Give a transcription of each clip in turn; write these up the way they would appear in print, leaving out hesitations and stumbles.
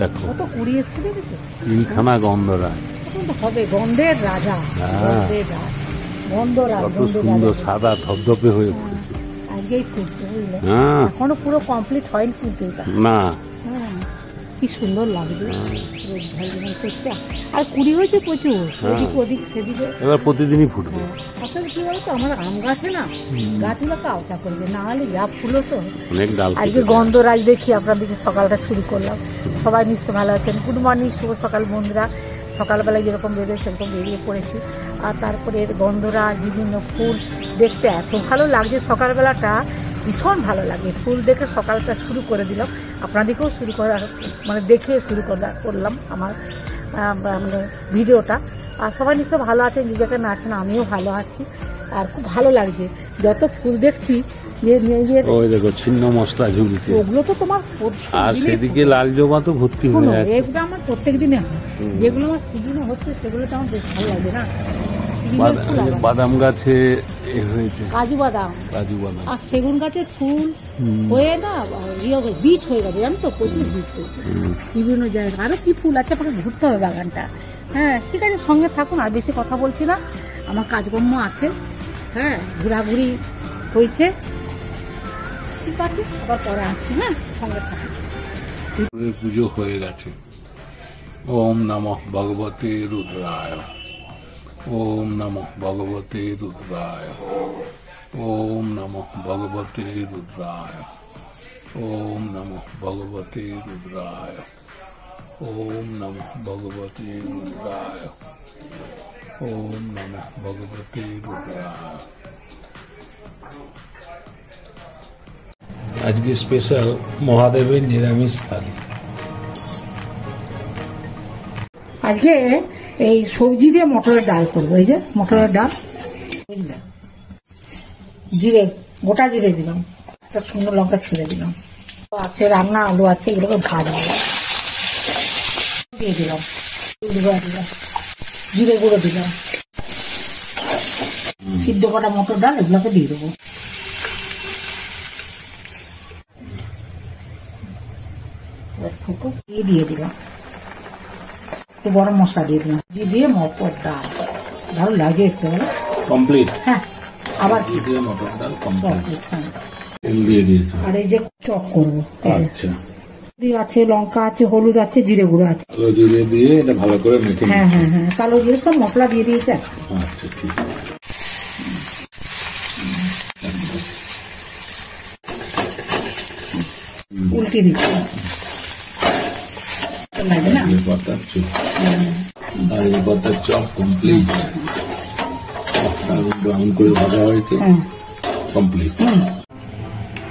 দেখো কত কুড়ি এসছে দেখেছো, তিনখানা গন্ধরাজ হবে গন্ধের রাজা, গন্ধরাজ কত সুন্দর সাদা ধপধপে হয়ে পড়েছে। আজকেই ফুটছে বুঝলে, হ্যাঁ এখনো পুরো কমপ্লিট হয়নি ফুটতে না। হ্যাঁ কি সুন্দর লাগবে, করছে আর কুড়ি হয়েছে প্রচুর, ওদিক ওদিক সেদিকে। এবার প্রতিদিনই ফুটবে। আসলে কি বলতো আমার আম গাছে না, গাছগুলোকে আওতা করবে, না হলে যা ফুলো তো অনেক ডাল। আজকে গন্ধরাজ দেখি আপনাদেরকে সকালটা শুরু করলাম। সবাই নিশ্চয় ভালো আছেন। গুড মর্নিং, শুভ সকাল বন্ধুরা। সকালবেলায় যেরকম বেরিয়ে সেরকম বেরিয়ে পড়েছি। আর তারপরে গন্ধরাজ বিভিন্ন ফুল দেখতে এত ভালো লাগছে, সকালবেলাটা ভীষণ ভালো লাগে। ফুল দেখে সকালটা শুরু করে দিলাম, আপনাদেরকেও শুরু করা মানে দেখে শুরু করলাম আমার মানে ভিডিওটা। আর সবাই নিশ্চয় ভালো আছেন, যে জায়গায় না আছেন আমিও ভালো আছি। আর খুব ভালো লাগছে যত ফুল দেখছি, যে ওই দেখো ছিন্ন মশলা ঝুলছে, ওগুলো তো তোমার আর সেদিকে লাল জবা তো ভর্তি হয়ে যাচ্ছে। এগুলো আমার প্রত্যেক দিনে হয়, যেগুলো আমার সিজনে হচ্ছে সেগুলো তো আমার বেশ ভালো লাগে না। বাদাম গাছে হয়েছে কাজু বাদাম, আর সেগুন গাছের ফুল হয়ে না বীজ হয়ে গেছে, জানো তো, প্রচুর বীজ হয়েছে বিভিন্ন জায়গায়। আরো কি ফুল আছে, আপনাকে ঘুরতে হবে বাগানটা। হ্যাঁ ঠিক আছে, সঙ্গে থাকুন, আর বেশি কথা বলছি না, আমার কাজকর্ম আছে। হ্যাঁ ঘোরাঘুরি হয়েছে, ঠিক আছে, আবার পরে আসছি। হ্যাঁ সঙ্গে থাকুন। পুজো হয়ে গেছে। ওম নমঃ ভগবতে রুদ্রায়, ওম নমঃ ভগবতে রুদ্রায়, ওম নমঃ ভগবতে রুদ্রায়, ওম নমঃ ভগবতে রুদ্রায়, ওম নমঃ ভগবতে রুদ্রায়, ওম নমঃ ভগবতে রুদ্রায়। আজকে স্পেশাল মহাদেবের নিরামিষ থালি। আজকে এই সবজি দিয়ে মটরের ডাল করবো। এই যে মটরের ডাল, জিরে, গোটা জিরে দিলাম, একটা শুকনো লঙ্কা ছেড়ে দিলাম, আছে রান্না আলু আছে, এগুলোকে ভাজবো, দিয়ে দিলাম, দিলাম জিরে গুঁড়ো দিলাম, সিদ্ধ করা মটর ডাল এগুলোকে দিয়ে দেবো। দিয়ে দিলাম একটু গরম মশলা দিয়ে দিলাম, দিয়ে মটর ডাল ভালো লাগে একটু, কমপ্লিট। হ্যাঁ আবার মটর ডাল কমপ্লিট। হ্যাঁ আর এই যে চপ করবো, আচ্ছা আছে, লঙ্কা আছে, হলুদ আছে, জিরে গুঁড়ো আছে, জিরে দিয়ে এটা ভালো করে মেখে। হ্যাঁ হ্যাঁ হ্যাঁ কালো জিরে সব মশলা দিয়ে দিয়েছে। আচ্ছা ঠিক আছে, উল্টে দিচ্ছি, লাগে না পাতার চপ কমপ্লিট। ব্রাউন করে ভাজা হয়েছে, কমপ্লিট।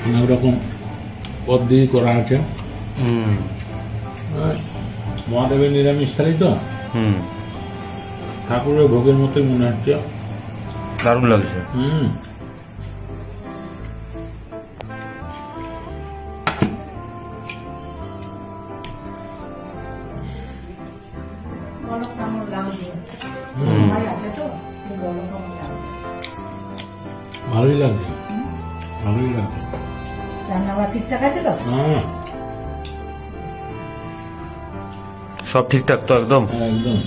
অনেক রকম পদ্ধতি করা আছে। মহাদেবের নিরামিষ থালি তো, ঠাকুরের ভোগের মতোই মনে হচ্ছে, দারুণ লাগছে। ভালোই লাগছে, ভালোই লাগছে। রান্না ঠিকঠাক আছে তো? সব ঠিকঠাক তো? একদম একদম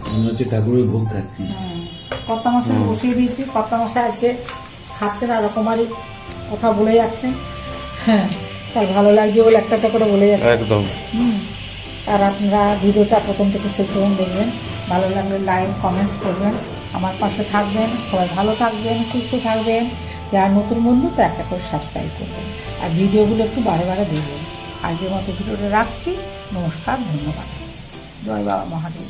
মনে হচ্ছে ঠাকুরের ভোগ খাচ্ছি। কর্তা মশাই বসিয়ে দিয়েছি, কর্তা মশাই আজকে খাচ্ছেন, আর রকমারি কথা বলে যাচ্ছেন। হ্যাঁ তার ভালো লাগছে বলে একটা করে বলে যাচ্ছে একদম। আর আপনারা ভিডিওটা প্রথম থেকে শেষ পর্যন্ত দেখবেন, ভালো লাগলে লাইক কমেন্টস করবেন, আমার পাশে থাকবেন। সবাই ভালো থাকবেন, সুস্থ থাকবেন। যারা নতুন বন্ধু তো একটা করে সাবস্ক্রাইব করবেন, আর ভিডিওগুলো একটু বারে বারে দেখবেন। আজকের মতো ভিডিওটা রাখছি, নমস্কার, ধন্যবাদ, জয় বাবা মহাদেব।